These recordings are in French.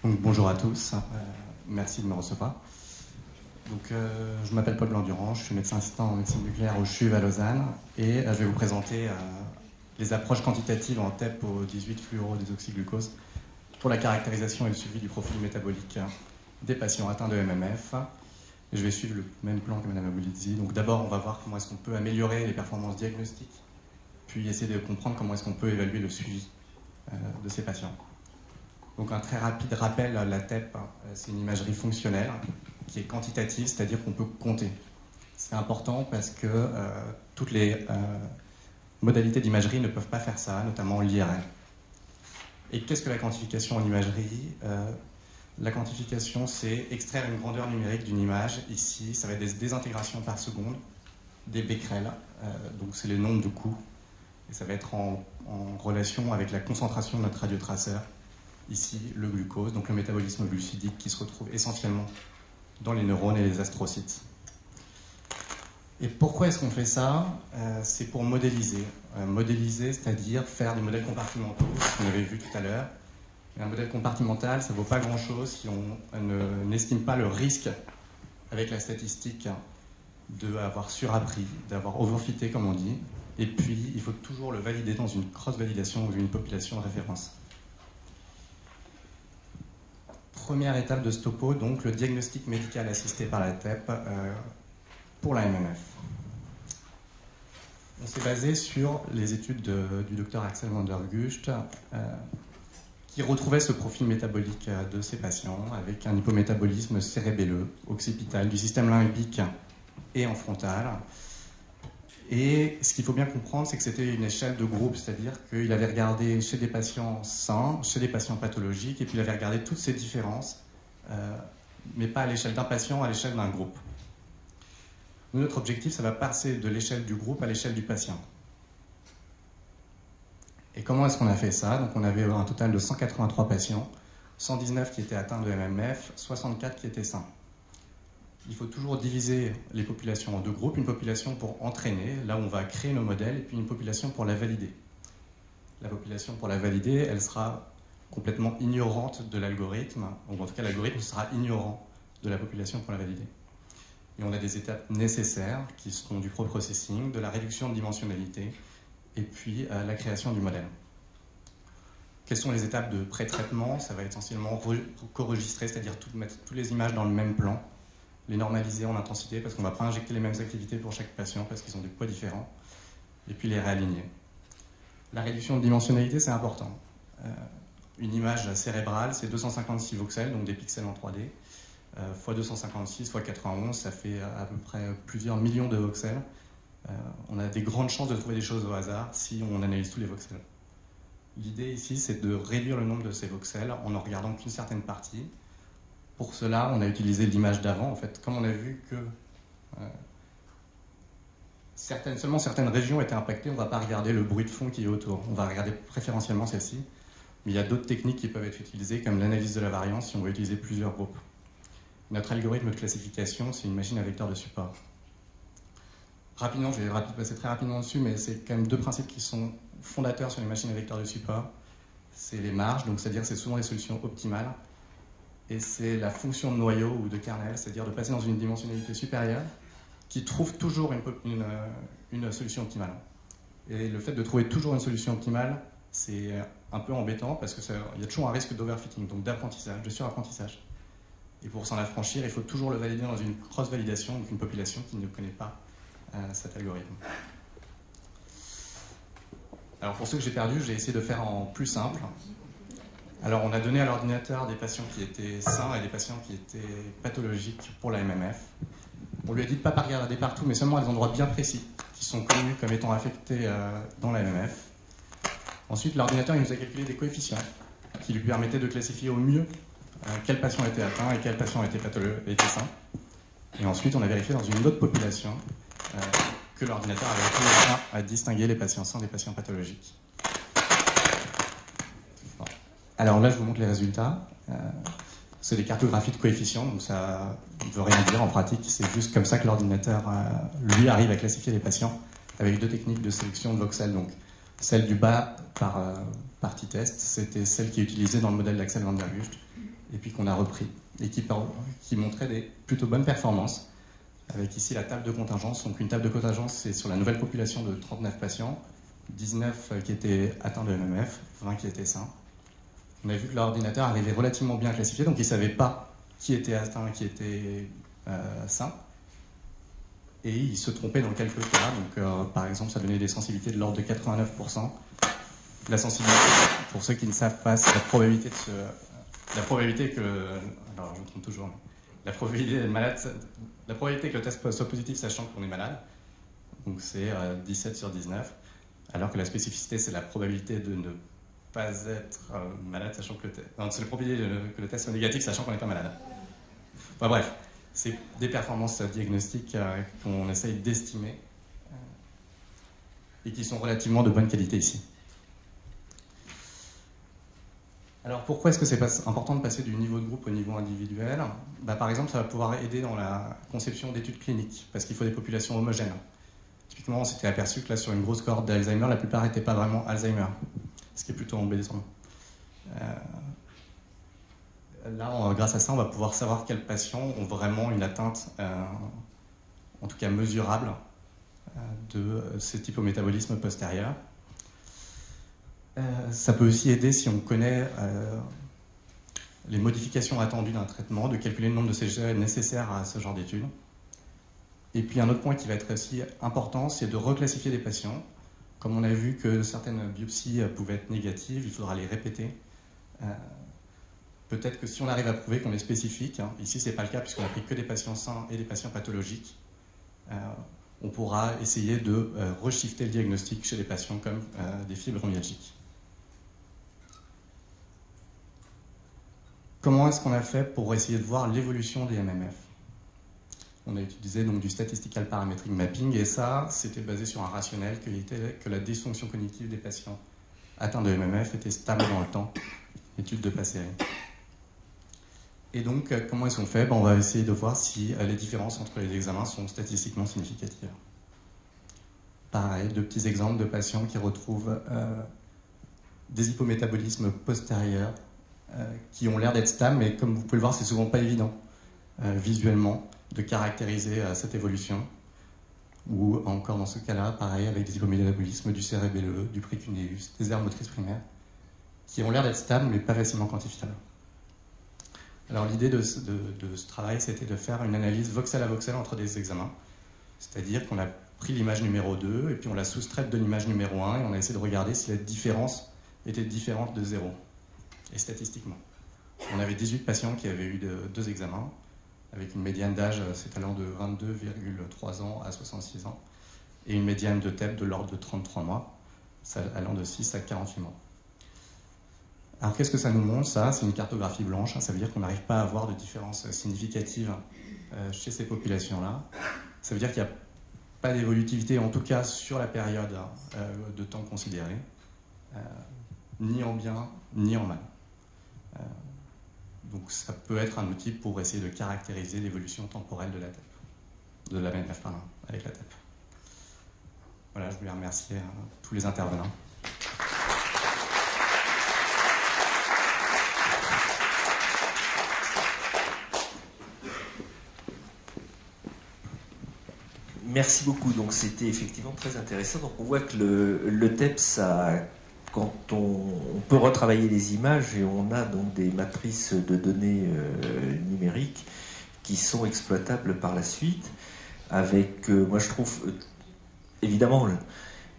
Donc, bonjour à tous, merci de me recevoir. Donc, je m'appelle Paul Blanc-Durand, je suis médecin assistant en médecine nucléaire au CHUV à Lausanne et je vais vous présenter les approches quantitatives en TEP au 18-fluorodésoxyglucose pour la caractérisation et le suivi du profil métabolique des patients atteints de MMF. Et je vais suivre le même plan que Mme Aboulidzi. Donc d'abord, on va voir comment est-ce qu'on peut améliorer les performances diagnostiques, puis essayer de comprendre comment est-ce qu'on peut évaluer le suivi de ces patients. Donc un très rapide rappel, la TEP, c'est une imagerie fonctionnelle qui est quantitative, c'est-à-dire qu'on peut compter. C'est important parce que toutes les modalités d'imagerie ne peuvent pas faire ça, notamment l'IRM. Et qu'est-ce que la quantification en imagerie? La quantification, c'est extraire une grandeur numérique d'une image. Ici, ça va être des désintégrations par seconde, des becquerels, donc c'est les nombres de coups. Et ça va être en relation avec la concentration de notre radiotraceur. Ici, le glucose, donc le métabolisme glucidique qui se retrouve essentiellement dans les neurones et les astrocytes. Et pourquoi est-ce qu'on fait ça? C'est pour modéliser. Modéliser, c'est-à-dire faire des modèles compartimentaux, ce qu'on avait vu tout à l'heure. Un modèle compartimental, ça ne vaut pas grand-chose si on n'estime pas le risque avec la statistique d'avoir surappris, d'avoir overfité, comme on dit. Et puis, il faut toujours le valider dans une cross-validation ou une population de référence. Première étape de ce topo, donc le diagnostic médical assisté par la TEP pour la MMF. On s'est basé sur les études du docteur Axel van der Gucht qui retrouvait ce profil métabolique de ces patients avec un hypométabolisme cérébelleux, occipital, du système limbique et en frontal. Et ce qu'il faut bien comprendre, c'est que c'était une échelle de groupe, c'est-à-dire qu'il avait regardé chez des patients sains, chez des patients pathologiques, et puis il avait regardé toutes ces différences, mais pas à l'échelle d'un patient, à l'échelle d'un groupe. Nous, notre objectif, ça va passer de l'échelle du groupe à l'échelle du patient. Et comment est-ce qu'on a fait ça? Donc on avait un total de 183 patients, 119 qui étaient atteints de MMF, 64 qui étaient sains. Il faut toujours diviser les populations en deux groupes, une population pour entraîner, là où on va créer nos modèles, et puis une population pour la valider. La population pour la valider, elle sera complètement ignorante de l'algorithme, ou en tout cas l'algorithme sera ignorant de la population pour la valider. Et on a des étapes nécessaires qui seront du pro-processing, de la réduction de dimensionnalité, et puis la création du modèle. Quelles sont les étapes de pré-traitement? Ça va être essentiellement co-registrer, c'est-à-dire mettre toutes les images dans le même plan, les normaliser en intensité, parce qu'on ne va pas injecter les mêmes activités pour chaque patient, parce qu'ils ont des poids différents, et puis les réaligner. La réduction de dimensionnalité, c'est important. Une image cérébrale, c'est 256 voxels, donc des pixels en 3D, fois 256, fois 91, ça fait à peu près plusieurs millions de voxels. On a des grandes chances de trouver des choses au hasard si on analyse tous les voxels. L'idée ici, c'est de réduire le nombre de ces voxels en regardant qu'une certaine partie. Pour cela, on a utilisé l'image d'avant. En fait, comme on a vu que seulement certaines régions étaient impactées, on ne va pas regarder le bruit de fond qui est autour. On va regarder préférentiellement celle-ci. Mais il y a d'autres techniques qui peuvent être utilisées, comme l'analyse de la variance, si on veut utiliser plusieurs groupes. Notre algorithme de classification, c'est une machine à vecteur de support. Rapidement, je vais passer très rapidement dessus, mais c'est quand même deux principes qui sont fondateurs sur les machines à vecteur de support. C'est les marges, donc c'est-à-dire que c'est souvent les solutions optimales. Et c'est la fonction de noyau ou de kernel, c'est-à-dire de passer dans une dimensionnalité supérieure qui trouve toujours une solution optimale. Et le fait de trouver toujours une solution optimale, c'est un peu embêtant parce qu'il y a toujours un risque d'overfitting, donc d'apprentissage, de surapprentissage. Et pour s'en affranchir, il faut toujours le valider dans une cross-validation, donc une population qui ne connaît pas cet algorithme. Alors pour ceux que j'ai perdus, j'ai essayé de faire en plus simple. Alors on a donné à l'ordinateur des patients qui étaient sains et des patients qui étaient pathologiques pour la MMF. On lui a dit de ne pas regarder partout, mais seulement à des endroits bien précis, qui sont connus comme étant affectés dans la MMF. Ensuite, l'ordinateur nous a calculé des coefficients qui lui permettaient de classifier au mieux quel patient était atteint et quel patient était sain. Et ensuite, on a vérifié dans une autre population que l'ordinateur avait réussi à distinguer les patients sains des patients pathologiques. Alors là, je vous montre les résultats. C'est des cartographies de coefficients, donc ça ne veut rien dire en pratique. C'est juste comme ça que l'ordinateur, lui, arrive à classifier les patients avec deux techniques de sélection de voxels. Donc, celle du bas par t-test, c'était celle qui est utilisée dans le modèle d'Axel van der Gucht. et puis qu'on a repris, et qui montrait des plutôt bonnes performances, avec ici la table de contingence. Donc une table de contingence, c'est sur la nouvelle population de 39 patients, 19 qui étaient atteints de MMF, 20 qui étaient sains. On a vu que l'ordinateur arrivait relativement bien classifié, donc il ne savait pas qui était atteint, qui était sain. Et il se trompait dans quelques cas. Donc, par exemple, ça donnait des sensibilités de l'ordre de 89%. La sensibilité, pour ceux qui ne savent pas, c'est la probabilité que... Alors, je me trompe toujours. La probabilité d'être malade, la probabilité que le test soit positif sachant qu'on est malade. Donc, c'est 17 sur 19. Alors que la spécificité, c'est la probabilité de ne pas être malade sachant que c'est la probabilité que le test soit négatif sachant qu'on n'est pas malade. Enfin, bref. C'est des performances diagnostiques qu'on essaye d'estimer et qui sont relativement de bonne qualité ici. Alors pourquoi est-ce que c'est important de passer du niveau de groupe au niveau individuel? Par exemple, ça va pouvoir aider dans la conception d'études cliniques, parce qu'il faut des populations homogènes. Typiquement, on s'était aperçu que là, sur une grosse cohorte d'Alzheimer, la plupart n'étaient pas vraiment Alzheimer, ce qui est plutôt embêtant. Là, grâce à ça, on va pouvoir savoir quels patients ont vraiment une atteinte, en tout cas mesurable, de cet hypométabolisme postérieur. Ça peut aussi aider, si on connaît les modifications attendues d'un traitement, de calculer le nombre de CGE nécessaires à ce genre d'études. Et puis un autre point qui va être aussi important, c'est de reclassifier des patients. Comme on a vu que certaines biopsies pouvaient être négatives, il faudra les répéter. Peut-être que si on arrive à prouver qu'on est spécifique, ici ce n'est pas le cas puisqu'on a pris que des patients sains et des patients pathologiques, on pourra essayer de reshifter le diagnostic chez des patients comme des fibromyalgiques. Comment est-ce qu'on a fait pour essayer de voir l'évolution des MMF? On a utilisé donc du statistical parametric mapping et ça, c'était basé sur un rationnel qui était que la dysfonction cognitive des patients atteints de MMF était stable dans le temps, étude de Passeri. Et donc, comment est-ce qu'on fait? On va essayer de voir si les différences entre les examens sont statistiquement significatives. Pareil, deux petits exemples de patients qui retrouvent des hypométabolismes postérieurs qui ont l'air d'être stables, mais comme vous pouvez le voir, c'est souvent pas évident visuellement de caractériser cette évolution. Ou encore dans ce cas-là, pareil, avec des hypométabolismes du cérébelleux, du précuneus, des aires motrices primaires, qui ont l'air d'être stables, mais pas facilement quantifiables. Alors l'idée de ce travail, c'était de faire une analyse voxel à voxel entre des examens. C'est-à-dire qu'on a pris l'image numéro 2 et puis on l'a soustraite de l'image numéro 1 et on a essayé de regarder si la différence était différente de 0. Et statistiquement. On avait 18 patients qui avaient eu deux examens, avec une médiane d'âge s'étalant de 22,3 ans à 66 ans, et une médiane de TEP de l'ordre de 33 mois, allant de 6 à 48 mois. Alors qu'est-ce que ça nous montre, ça? C'est une cartographie blanche, ça veut dire qu'on n'arrive pas à avoir de différence significative chez ces populations-là. Ça veut dire qu'il n'y a pas d'évolutivité, en tout cas sur la période de temps considérée, ni en bien, ni en mal. Donc ça peut être un outil pour essayer de caractériser l'évolution temporelle de la TEP, de la MMF, pardon, avec la TEP. Voilà, je voulais remercier tous les intervenants. Merci beaucoup. Donc c'était effectivement très intéressant. Donc on voit que le TEP, quand on peut retravailler les images et on a donc des matrices de données numériques qui sont exploitables par la suite. Avec, moi je trouve, évidemment,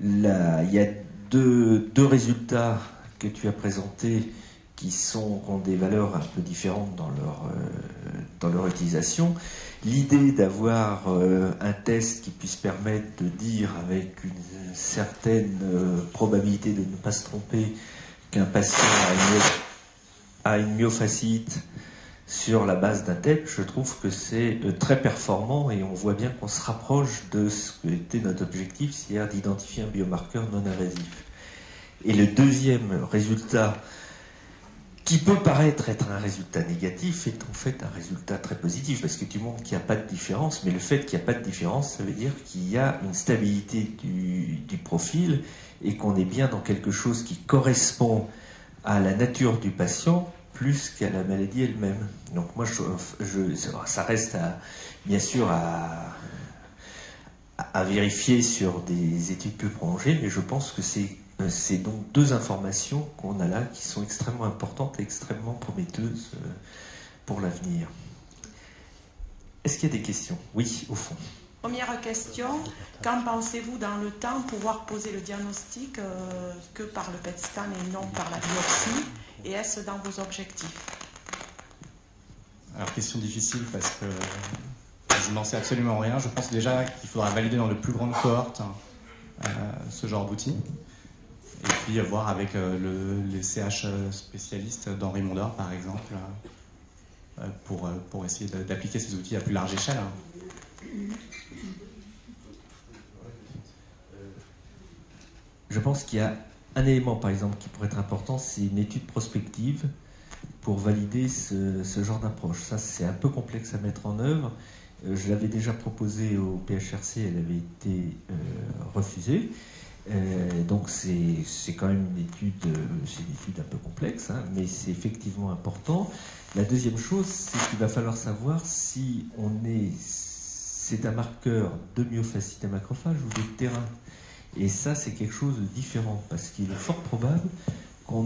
il y a deux résultats que tu as présentés qui ont des valeurs un peu différentes dans leur utilisation. L'idée d'avoir un test qui puisse permettre de dire avec une certaine probabilité de ne pas se tromper qu'un patient a une myofasciite sur la base d'un TEP, je trouve que c'est très performant et on voit bien qu'on se rapproche de ce que était notre objectif, c'est-à-dire d'identifier un biomarqueur non invasif. Et le deuxième résultat, qui peut paraître être un résultat négatif, est en fait un résultat très positif, parce que tu montres qu'il n'y a pas de différence, mais le fait qu'il n'y a pas de différence, ça veut dire qu'il y a une stabilité du profil, et qu'on est bien dans quelque chose qui correspond à la nature du patient, plus qu'à la maladie elle-même. Donc moi, ça reste bien sûr à vérifier sur des études plus prolongées, mais je pense que c'est donc deux informations qu'on a là qui sont extrêmement importantes et extrêmement prometteuses pour l'avenir. Est-ce qu'il y a des questions? Oui, au fond. Première question, quand pensez-vous dans le temps pouvoir poser le diagnostic que par le PET scan et non par la biopsie? Et est-ce dans vos objectifs? Alors, question difficile parce que je n'en sais absolument rien. Je pense déjà qu'il faudra valider dans de plus grandes cohortes ce genre d'outils. Et puis voir avec les CH spécialistes d'Henri Mondor, par exemple, pour essayer d'appliquer ces outils à plus large échelle. Je pense qu'il y a un élément, par exemple, qui pourrait être important, c'est une étude prospective pour valider ce genre d'approche. Ça, c'est un peu complexe à mettre en œuvre. Je l'avais déjà proposé au PHRC, elle avait été refusée. Donc c'est quand même une étude un peu complexe, hein, mais c'est effectivement important. La deuxième chose, c'est qu'il va falloir savoir si c'est un marqueur de myofascite à macrophage ou de terrain. Et ça, c'est quelque chose de différent, parce qu'il est fort probable qu'on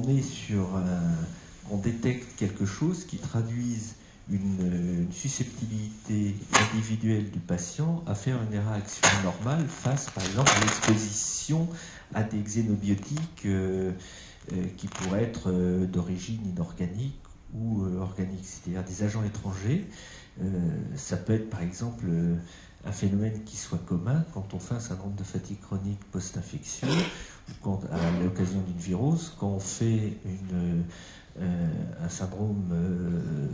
détecte quelque chose qui traduise une susceptibilité individuelle du patient à faire une réaction normale face, par exemple, à l'exposition à des xénobiotiques qui pourraient être d'origine inorganique ou organique, c'est-à-dire des agents étrangers. Ça peut être, par exemple, un phénomène qui soit commun quand on fait un syndrome de fatigue chronique post-infection ou à l'occasion d'une virose, quand on fait un syndrome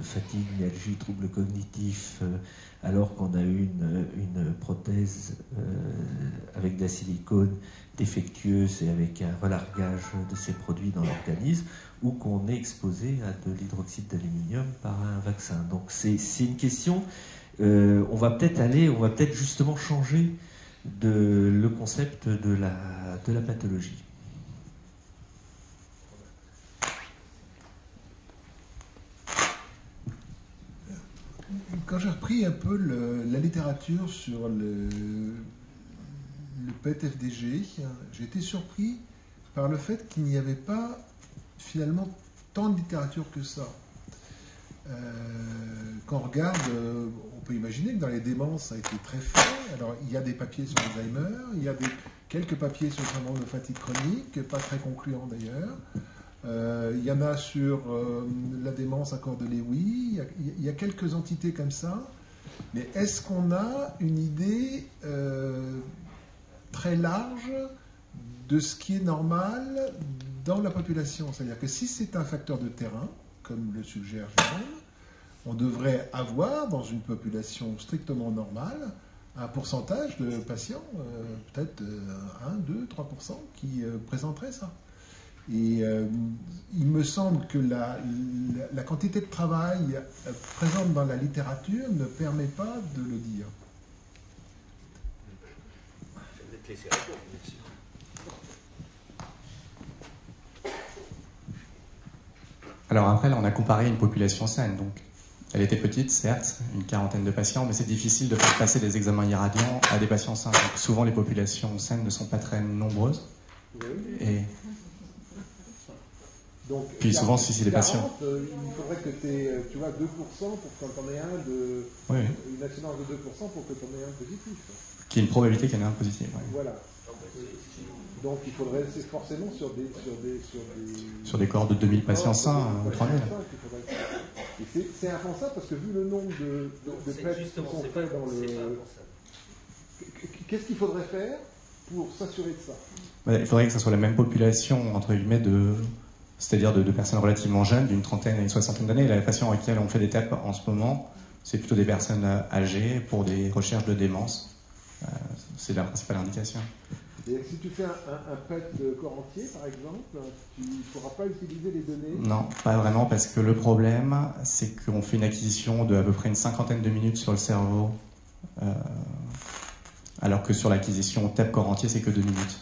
fatigue, myalgie, trouble cognitif, alors qu'on a eu une prothèse avec de la silicone défectueuse et avec un relargage de ces produits dans l'organisme, ou qu'on est exposé à de l'hydroxyde d'aluminium par un vaccin. Donc c'est une question, on va peut-être justement changer le concept de la pathologie. Quand j'ai repris un peu la littérature sur le PET-FDG, j'ai été surpris par le fait qu'il n'y avait pas finalement tant de littérature que ça. Quand on regarde, on peut imaginer que dans les démences, ça a été très fait. Alors, il y a des papiers sur Alzheimer, il y a quelques papiers sur le syndrome de fatigue chronique, pas très concluants d'ailleurs. Il y en a sur la démence à corps de Lewy, il y a quelques entités comme ça, mais est-ce qu'on a une idée très large de ce qui est normal dans la population? C'est-à-dire que si c'est un facteur de terrain, comme le suggère Jérôme, on devrait avoir dans une population strictement normale un pourcentage de patients, peut-être 1, 2, 3% qui présenteraient ça. Et il me semble que la quantité de travail présente dans la littérature ne permet pas de le dire. Je vais te laisser répondre, merci. Alors après, là, on a comparé une population saine, donc elle était petite, certes, une quarantaine de patients, mais c'est difficile de faire passer des examens irradiants à des patients sains. Donc, souvent, les populations saines ne sont pas très nombreuses. Et donc, puis souvent, si c'est des patients... il faudrait que tu vois, 2% pour que tu en aies une accidence de 2% pour que tu en aies un positif. Qui est une probabilité qu'il y en ait un positif. Ouais. Voilà. Donc il faudrait forcément sur des cohortes de 2000 patients sains ou 3000. C'est impensable parce que vu le nombre de PET qui sont faits dans le... Qu'est-ce qu'il faudrait faire pour s'assurer de ça? Il faudrait que ce soit la même population, entre guillemets, c'est-à-dire de personnes relativement jeunes, d'une trentaine à une soixantaine d'années. Les patients auxquels on fait des TEP en ce moment, c'est plutôt des personnes âgées pour des recherches de démence. C'est la principale indication. Et si tu fais un PET de corps entier, par exemple, tu ne pourras pas utiliser les données? Non, pas vraiment, parce que le problème, c'est qu'on fait une acquisition de à peu près une cinquantaine de minutes sur le cerveau, alors que sur l'acquisition TEP corps entier, c'est que 2 minutes.